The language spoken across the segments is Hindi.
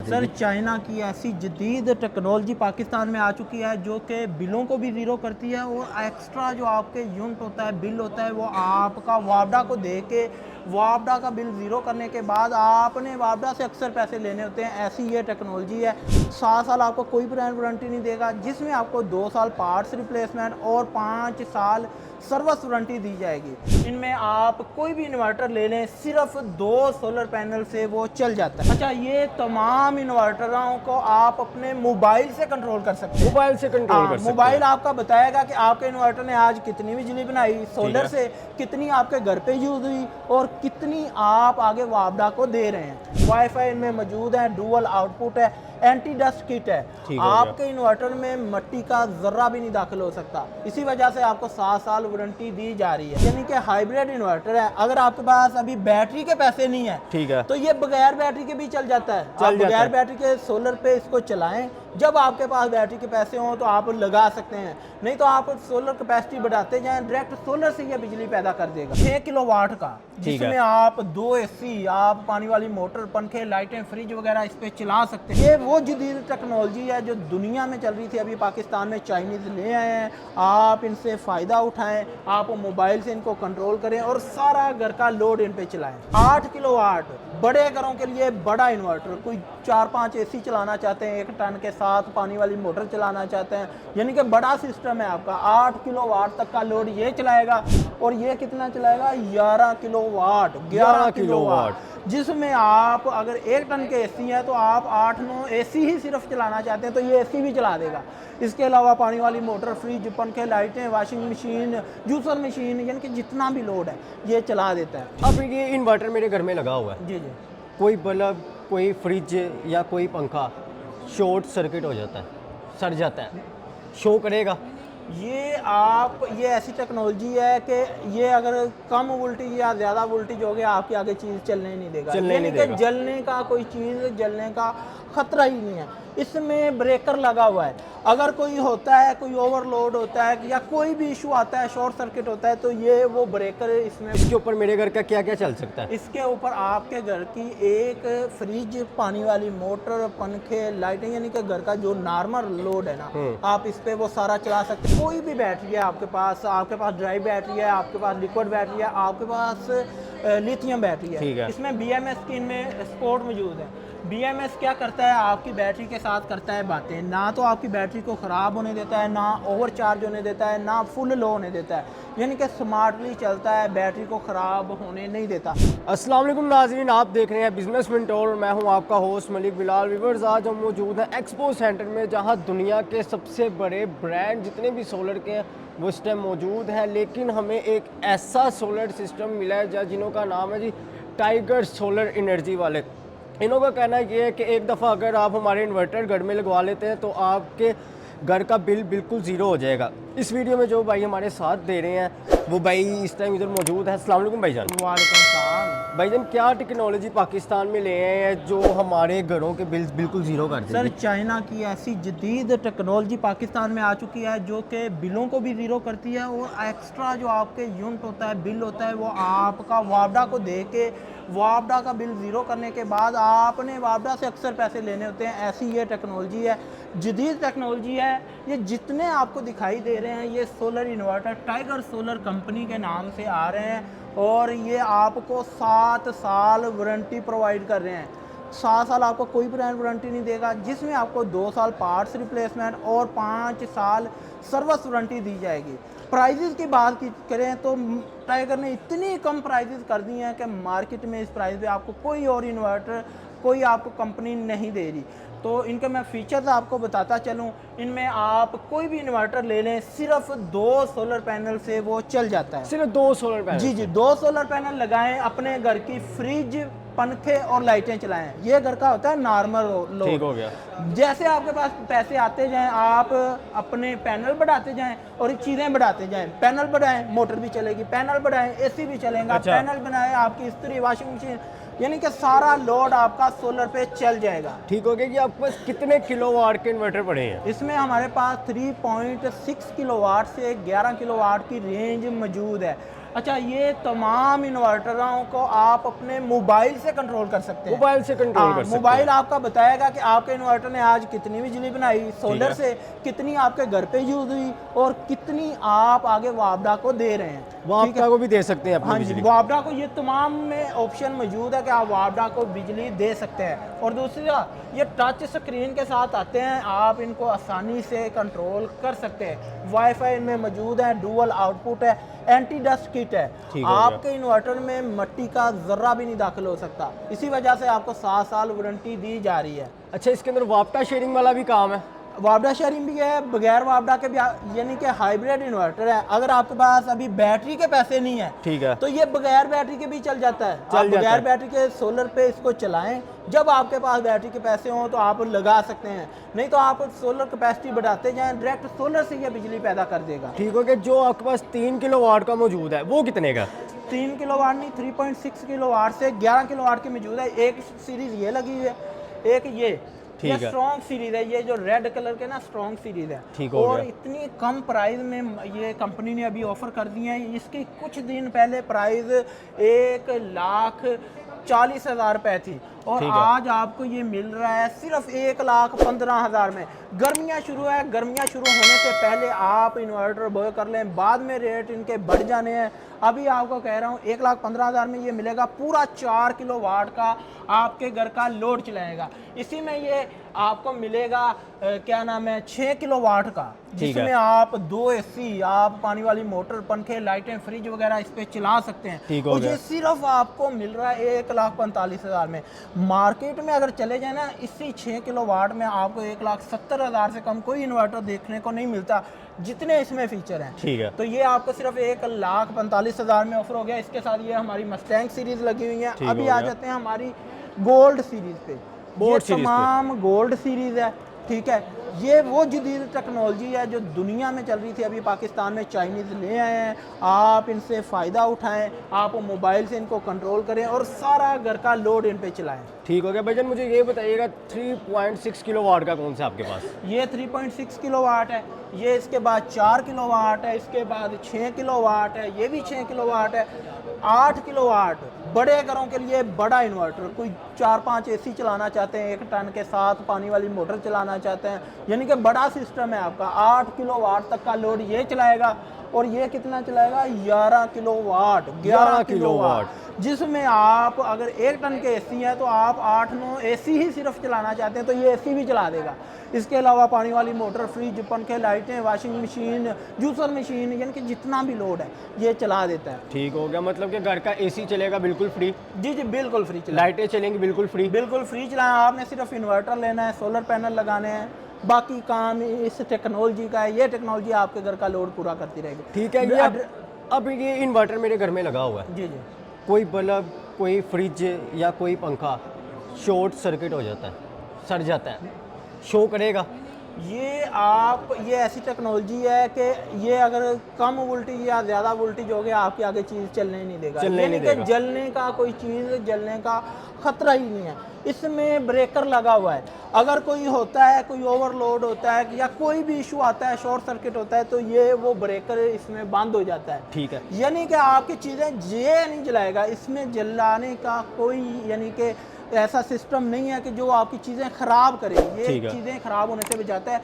सर चाइना की ऐसी जदीद टेक्नोलॉजी पाकिस्तान में आ चुकी है जो कि बिलों को भी ज़ीरो करती है और एक्स्ट्रा जो आपके यूनिट होता है, बिल होता है, वो आपका वापडा को दे के वापडा का बिल ज़ीरो करने के बाद आपने वापडा से अक्सर पैसे लेने होते हैं। ऐसी ये टेक्नोलॉजी है। 7 साल आपको कोई ब्रांड वारंटी नहीं देगा, जिसमें आपको 2 साल पार्ट्स रिप्लेसमेंट और 5 साल सर्विस वारंटी दी जाएगी। इनमें आप कोई भी इन्वर्टर ले लें, सिर्फ 2 सोलर पैनल से वो चल जाता है। अच्छा, ये तमाम इन्वर्टरों को आप अपने मोबाइल से कंट्रोल कर सकते हैं। मोबाइल से कंट्रोल कर सकते हैं। मोबाइल आपका बताएगा कि आपके इन्वर्टर ने आज कितनी बिजली बनाई सोलर से, कितनी आपके घर पे यूज हुई और कितनी आप आगे वापडा को दे रहे हैं। वाईफाई इनमें मौजूद है, डुअल आउटपुट है, एंटी डस्ट किट है। आपके इन्वर्टर में मिट्टी का जर्रा भी नहीं दाखिल हो सकता। इसी वजह से आपको 7 साल वारंटी दी जा रही है। यानी कि हाइब्रिड इन्वर्टर है। अगर आपके पास अभी बैटरी के पैसे नहीं है, ठीक है, तो ये बगैर बैटरी के भी चल जाता है। आप बगैर बैटरी के सोलर पे इसको चलाएं। जब आपके पास बैटरी के पैसे हों तो आप लगा सकते हैं, नहीं तो आप सोलर कैपेसिटी बढ़ाते जाएं, डायरेक्ट सोलर से ये बिजली पैदा कर देगा। 6 किलोवाट का, जिसमें आप 2 एसी, आप पानी वाली मोटर, पंखे, लाइटें, फ्रिज वगैरह इस पे चला सकते हैं। ये वो जदीद टेक्नोलॉजी है जो दुनिया में चल रही थी, अभी पाकिस्तान में चाइनीज ले आए हैं। आप इनसे फ़ायदा उठाएं, आप मोबाइल से इनको कंट्रोल करें और सारा घर का लोड इन पे चलाएं। 8 किलोवाट, बड़े घरों के लिए बड़ा इन्वर्टर, कोई 4-5 एसी चलाना चाहते हैं, 1 टन के साथ पानी वाली मोटर चलाना चाहते हैं, यानी कि बड़ा सिस्टम है आपका। 8 किलोवाट तक का लोड ये चलाएगा। और ये कितना चलाएगा? 11 किलोवाट, 11 किलोवाट, जिसमें आप अगर 1 टन के एसी है तो आप 8-9 एसी ही सिर्फ चलाना चाहते हैं तो ये एसी भी चला देगा। इसके अलावा पानी वाली मोटर, फ्रिज, पंखे, लाइटें, वॉशिंग मशीन, जूसर मशीन, यानी कि जितना भी लोड है ये चला देता है। अब ये इन्वर्टर मेरे घर में लगा हुआ है, जी जी, कोई बल्ब, कोई फ्रिज या कोई पंखा शॉर्ट सर्किट हो जाता है, सड़ जाता है, शो करेगा? ये ऐसी टेक्नोलॉजी है कि ये अगर कम वोल्टेज या ज़्यादा वोल्टेज हो गया, आपकी आगे चीज़ चलने ही नहीं देगा। यानी कि जलने का कोई चीज़, जलने का खतरा ही नहीं है। इसमें ब्रेकर लगा हुआ है। अगर कोई होता है, कोई ओवरलोड होता है या कोई भी इशू आता है, शॉर्ट सर्किट होता है, तो ये वो ब्रेकर इसमें। इसके ऊपर मेरे घर का क्या क्या चल सकता है? इसके ऊपर आपके घर की एक फ्रिज, पानी वाली मोटर, पंखे, लाइटें, यानी कि घर का जो नॉर्मल लोड है ना, आप इस पे वो सारा चला सकते हैं। कोई भी बैटरी है आपके पास ड्राई बैटरी है, आपके पास लिक्विड बैटरी है, आपके पास लिथियम बैटरी है। इसमें BMS की इनमें सपोर्ट मौजूद है। BMS क्या करता है? आपकी बैटरी के साथ करता है बातें। ना तो आपकी बैटरी को ख़राब होने देता है, ना ओवर चार्ज होने देता है, ना फुल लो होने देता है, यानी कि स्मार्टली चलता है, बैटरी को ख़राब होने नहीं देता। अस्सलाम वालेकुम नाज़रीन, आप देख रहे हैं बिजनेस मेंटोर। मैं हूं आपका होस्ट मलिक बिलाल। व्यूअर्स, आज हम मौजूद हैं एक्सपो सेंटर में, जहां दुनिया के सबसे बड़े ब्रांड जितने भी सोलर के हैं वो इस टाइम मौजूद हैं। लेकिन हमें एक ऐसा सोलर सिस्टम मिला है जिन्हों का नाम है जी टाइगर सोलर एनर्जी वाले। इन्हों का कहना ये है कि एक दफ़ा अगर आप हमारे इन्वर्टर घर में लगवा लेते हैं तो आपके घर का बिल बिल्कुल ज़ीरो हो जाएगा। इस वीडियो में जो भाई हमारे साथ दे रहे हैं वो भाई इस टाइम इधर मौजूद है। अस्सलाम वालेकुम भाईजान। वालेकुम सलाम। भाईजान, क्या टेक्नोलॉजी पाकिस्तान में ले आए हैं जो हमारे घरों के बिल बिल्कुल ज़ीरो कर देंगे? सर चाइना की ऐसी जदीद टेक्नोलॉजी पाकिस्तान में आ चुकी है जो कि बिलों को भी ज़ीरो करती है और एक्स्ट्रा जो आपके यूनिट होता है, बिल होता है, वो आपका वापडा को दे के वापडा का बिल ज़ीरो करने के बाद आपने वापडा से अक्सर पैसे लेने होते हैं। ऐसी ये टेक्नोलॉजी है, जदीद टेक्नोलॉजी है। ये जितने आपको दिखाई दे रहे हैं ये solar inverter tiger solar company के नाम से आ रहे हैं और ये आपको 7 साल वारंटी प्रोवाइड कर रहे हैं। 7 साल आपको कोई ब्रांड वारंटी नहीं देगा, जिसमें आपको 2 साल पार्ट्स रिप्लेसमेंट और 5 साल सर्विस वारंटी दी जाएगी। प्राइजेज़ की बात करें तो टाइगर ने इतनी कम प्राइजेज़ कर दी हैं कि मार्केट में इस प्राइस पे आपको कोई और इन्वर्टर, कोई आपको कंपनी नहीं दे रही। तो इनके मैं फीचर्स आपको बताता चलूँ। इनमें आप कोई भी इन्वर्टर ले लें, सिर्फ 2 सोलर पैनल से वो चल जाता है। सिर्फ 2 सोलर पैनल? जी जी, 2 सोलर पैनल लगाएं, अपने घर की फ्रिज, पंखे और लाइटें चलाएं। ये घर का होता है नॉर्मल लोड। ठीक हो गया। जैसे आपके पास पैसे आते जाएं, आप अपने पैनल बढ़ाते जाएं और चीज़ें बढ़ाते जाएं। पैनल बढ़ाएं, मोटर भी चलेगी, पैनल बढ़ाएं, एसी भी चलेगा। अच्छा। पैनल बनाएं, आपकी इस्त्री, वॉशिंग मशीन, यानी कि सारा लोड आपका सोलर पे चल जाएगा। ठीक हो गया। कि आपके पास कितने किलोवाट के इन्वर्टर पड़े हैं? इसमें हमारे पास 3.6 किलोवाट से 11 किलोवाट की रेंज मौजूद है। अच्छा, ये तमाम इन्वर्टरों को आप अपने मोबाइल से कंट्रोल कर सकते हैं। मोबाइल से कंट्रोल कर सकते हैं। मोबाइल आपका बताएगा कि आपके इन्वर्टर ने आज कितनी बिजली बनाई सोलर से, कितनी आपके घर पे यूज हुई और कितनी आप आगे वापडा को दे रहे हैं। वापडा को भी दे सकते हैं अपनी हाँ जी, बिजली। वापडा को ये तमाम में ऑप्शन मौजूद है कि आप वापडा को बिजली दे सकते हैं। और दूसरा, ये टच स्क्रीन के साथ आते हैं, आप इनको आसानी से कंट्रोल कर सकते हैं। वाईफाई इनमें मौजूद है, डुअल आउटपुट है, एंटी डस्ट किट है। आपके इन्वर्टर में मिट्टी का जर्रा भी नहीं दाखिल हो सकता, इसी वजह से आपको 7 साल वारंटी दी जा रही है। अच्छा, इसके अंदर वापडा शेयरिंग वाला भी काम है? वापडा शेयरिंग भी है, बगैर वापडा के भी, यानी कि हाइब्रिड इन्वर्टर है। अगर आपके पास अभी बैटरी के पैसे नहीं है, ठीक है, तो ये बगैर बैटरी के भी चल जाता है। आप बगैर बैटरी के सोलर पे इसको चलाएं, जब आपके पास बैटरी के पैसे हों तो आप लगा सकते हैं, नहीं तो आप सोलर कैपेसिटी बढ़ाते जाएं, डायरेक्ट सोलर से ये बिजली पैदा कर देगा। ठीक हो गया। जो आपके पास 3 किलोवाट का मौजूद है वो कितने का? 3 किलोवाट नहीं, 3.6 किलोवाट से 11 किलोवाट की मौजूद है। एक सीरीज ये लगी हुई है, एक ये स्ट्रॉन्ग सीरीज है, ये जो रेड कलर के ना स्ट्रॉन्ग सीरीज है। ठीक हो और गया। इतनी कम प्राइस में ये कंपनी ने अभी ऑफर कर दी है। इसकी कुछ दिन पहले प्राइस 1,40,000 रुपए थी और आज आपको ये मिल रहा है सिर्फ 1,15,000 में। गर्मियाँ शुरू है, गर्मियाँ शुरू होने से पहले आप इन्वर्टर बॉय कर लें, बाद में रेट इनके बढ़ जाने हैं। अभी आपको कह रहा हूँ 1,15,000 में ये मिलेगा, पूरा 4 किलोवाट का आपके घर का लोड चलाएगा। इसी में ये आपको मिलेगा क्या नाम है, 6 किलोवाट का, जिसमें आप 2 एसी, आप पानी वाली मोटर, पंखे, लाइटें, फ्रिज वगैरह इस पे चला सकते हैं। और ये सिर्फ आपको मिल रहा है 1,45,000 में। मार्केट में अगर चले जाए ना, इसी 6 किलोवाट में आपको 1,70,000 से कम कोई इन्वर्टर देखने को नहीं मिलता, जितने इसमें फीचर हैं। ठीक है, तो ये आपको सिर्फ 1,45,000 में ऑफर हो गया। इसके साथ ये हमारी मस्टैंग सीरीज लगी हुई है। अभी आ जाते हैं हमारी गोल्ड सीरीज पे। ये तमाम गोल्ड सीरीज है, ठीक है। ये वो जदीद टेक्नोलॉजी है जो दुनिया में चल रही थी, अभी पाकिस्तान में चाइनीज़ ले आए हैं। आप इनसे फ़ायदा उठाएं, आप मोबाइल से इनको कंट्रोल करें और सारा घर का लोड इन पे चलाएं। ठीक हो गया। भाईजान मुझे ये बताइएगा 3.6 किलोवाट का कौन सा आपके पास? ये 3.6 किलोवाट है, ये इसके बाद 4 किलोवाट है, इसके बाद 6 किलोवाट है, ये भी 6 किलोवाट है, 8 किलोवाट। बड़े घरों के लिए बड़ा इन्वर्टर, कोई 4-5 एसी चलाना चाहते हैं, 1 टन के साथ पानी वाली मोटर चलाना चाहते हैं, यानी कि बड़ा सिस्टम है आपका। 8 किलोवाट तक का लोड ये चलाएगा। और ये कितना चलाएगा? 11 किलोवाट। 11 किलोवाट, जिसमें आप अगर 1 टन के एसी है तो आप 8-9 एसी ही सिर्फ चलाना चाहते हैं तो ये एसी भी चला देगा। इसके अलावा पानी वाली मोटर, फ्रिज, पंखे, लाइटें, वॉशिंग मशीन, जूसर मशीन, यानी कि जितना भी लोड है ये चला देता है। ठीक हो गया, मतलब कि घर का एसी चलेगा बिल्कुल फ्री? जी जी, बिल्कुल फ्री चला। लाइटें चलेंगी बिल्कुल फ्री? बिल्कुल फ्री चलाएं। आपने सिर्फ इन्वर्टर लेना है, सोलर पैनल लगाने हैं, बाकी काम इस टेक्नोलॉजी का है। ये टेक्नोलॉजी आपके घर का लोड पूरा करती रहेगी। ठीक है। ये अब ये इन्वर्टर मेरे घर में लगा हुआ है, जी जी, कोई बल्ब, कोई फ्रिज या कोई पंखा शॉर्ट सर्किट हो जाता है, सड़ जाता है, शो करेगा? ये ऐसी टेक्नोलॉजी है कि ये अगर कम वोल्टेज या ज़्यादा वोल्टेज हो गया, आपके आगे चीज़ चलने ही नहीं देगा। यानी कि जलने का कोई चीज़ जलने का खतरा ही नहीं है। इसमें ब्रेकर लगा हुआ है, अगर कोई होता है, कोई ओवरलोड होता है या कोई भी इशू आता है, शॉर्ट सर्किट होता है, तो ये वो ब्रेकर इसमें बंद हो जाता है। ठीक है, यानी कि आपकी चीज़ें ये नहीं जलाएगा, इसमें जलाने का कोई यानी कि ऐसा सिस्टम नहीं है कि जो आपकी चीज़ें ख़राब करे। ये चीज़ें ख़राब होने से बचाता है।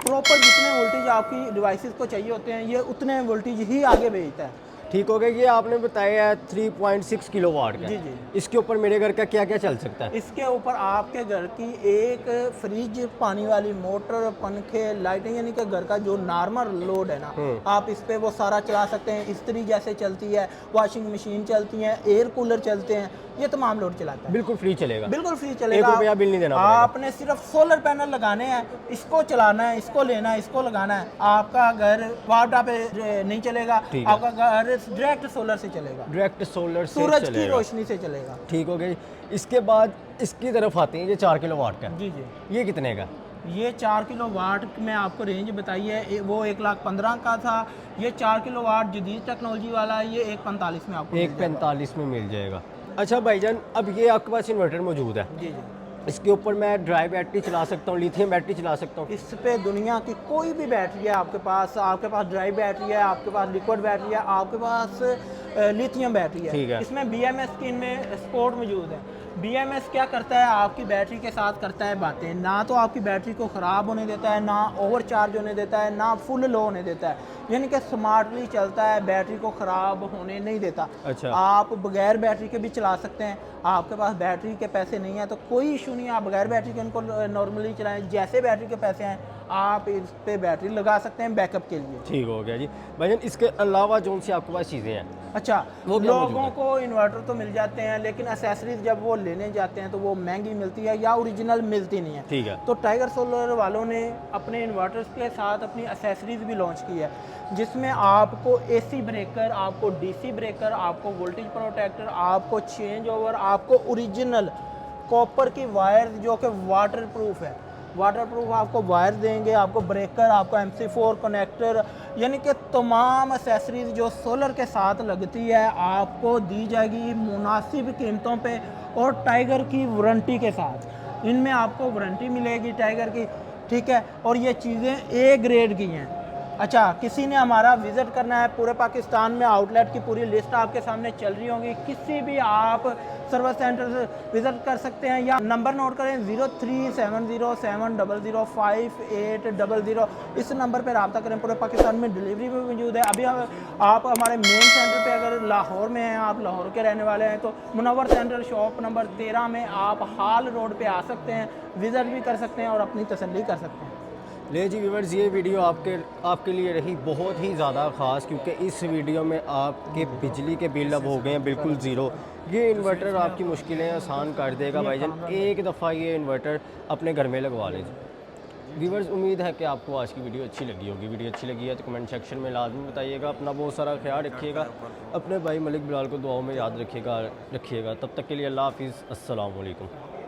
प्रॉपर जितने वोल्टेज आपकी डिवाइसेस को चाहिए होते हैं, ये उतने वोल्टेज ही आगे भेजता है। ठीक हो गया। ये आपने बताया है 3.6 किलोवाट का। जी जी। इसके ऊपर मेरे घर का क्या क्या चल सकता है? इसके ऊपर आपके घर की एक फ्रिज, पानी वाली मोटर, पंखे, लाइटें, यानी कि घर का जो नॉर्मल लोड है ना, आप इस पे वो सारा चला सकते हैं। इस्त्री जैसे चलती है, वॉशिंग मशीन चलती है, एयर कूलर चलते हैं, ये तमाम लोड चलाता है। बिल्कुल फ्री चलेगा? बिल्कुल फ्री चलेगा। 1 रुपया बिल नहीं देना पड़ेगा। आपने सिर्फ सोलर पैनल लगाने हैं, इसको चलाना है, इसको लेना है, इसको लगाना है। आपका घर वापडा पे नहीं चलेगा, आपका घर डायरेक्ट सोलर से चलेगा, डायरेक्ट सोलर से सूरज की रोशनी से चलेगा। ठीक हो गई। इसके बाद इसकी तरफ आते हैं, ये 4 किलोवाट का। जी जी, ये कितने का? ये 4 किलोवाट में आपको रेंज बताई है, वो 1,15,000 का था। ये 4 किलोवाट जदीद टेक्नोलॉजी वाला है, ये 1,45 में आपको 1,45 में मिल जाएगा। अच्छा भाईजान, अब ये आपके पास इन्वर्टर मौजूद है, जी जी, इसके ऊपर मैं ड्राई बैटरी चला सकता हूँ, लिथियम बैटरी चला सकता हूँ? इस पे दुनिया की कोई भी बैटरी है आपके पास ड्राई बैटरी है, आपके पास लिक्विड बैटरी है, आपके पास लिथियम बैटरी ठीक है। है। इसमें BMS की इनमें सपोर्ट मौजूद है। BMS क्या करता है, आपकी बैटरी के साथ करता है बातें, ना तो आपकी बैटरी को ख़राब होने देता है, ना ओवर चार्ज होने देता है, ना फुल लो होने देता है, यानी कि स्मार्टली चलता है, बैटरी को ख़राब होने नहीं देता। अच्छा। आप बगैर बैटरी के भी चला सकते हैं। आपके पास बैटरी के पैसे नहीं हैं तो कोई इशू नहीं है, आप बगैर बैटरी के उनको नॉर्मली चलाएं। जैसे बैटरी के पैसे हैं आप इस पे बैटरी लगा सकते हैं बैकअप के लिए। ठीक हो गया जी भाईजान। इसके अलावा जो सी आपके पास चीज़ें हैं अच्छा, वो क्या मौजूद लोगों है? को इन्वर्टर तो मिल जाते हैं, लेकिन एसेसरीज जब वो लेने जाते हैं तो वो महंगी मिलती है या ओरिजिनल मिलती नहीं है। ठीक है। तो टाइगर सोलर वालों ने अपने इन्वर्टर्स के साथ अपनी एसेसरीज भी लॉन्च की है, जिसमें आपको AC ब्रेकर, आपको DC ब्रेकर, आपको वोल्टेज प्रोटेक्टर, आपको चेंज ओवर, आपको ओरिजिनल कॉपर की वायर जो कि वाटर प्रूफ है, वाटर प्रूफ आपको वायर देंगे, आपको ब्रेकर, आपको MC4 कनेक्टर, यानी कि तमाम एसेसरीज जो सोलर के साथ लगती है आपको दी जाएगी मुनासिब कीमतों पे और टाइगर की वारंटी के साथ। इनमें आपको वारंटी मिलेगी टाइगर की, ठीक है। और ये चीज़ें A ग्रेड की हैं। अच्छा, किसी ने हमारा विज़िट करना है, पूरे पाकिस्तान में आउटलेट की पूरी लिस्ट आपके सामने चल रही होगी, किसी भी आप सर्विस सेंटर से विज़िट कर सकते हैं, या नंबर नोट करें 0370705800। इस नंबर पर रब्ता करें। पूरे पाकिस्तान में डिलीवरी भी मौजूद है। अभी आप हमारे मेन सेंटर पे अगर लाहौर में हैं, आप लाहौर के रहने वाले हैं, तो मुनव्वर सेंटर शॉप नंबर 13 में आप हाल रोड पे आ सकते हैं, विज़िट भी कर सकते हैं और अपनी तसल्ली कर सकते हैं। ले जी व्यूअर्स, ये वीडियो आपके लिए रही बहुत ही ज़्यादा ख़ास, क्योंकि इस वीडियो में आपके बिजली के बिल अब हो गए हैं बिल्कुल ज़ीरो। ये इन्वर्टर आपकी मुश्किलें आसान कर देगा भाईजान। एक दफ़ा ये इन्वर्टर अपने घर में लगवा लीजिए। व्यूअर्स, उम्मीद है कि आपको आज की वीडियो अच्छी लगी होगी। वीडियो अच्छी लगी है तो कमेंट सेक्शन में लाजमी बताइएगा। अपना बहुत सारा ख्याल रखिएगा, अपने भाई मलिक बिलाल को दुआओं में याद रखिएगा। तब तक के लिए अल्लाह हाफिज़, अस्सलाम वालेकुम।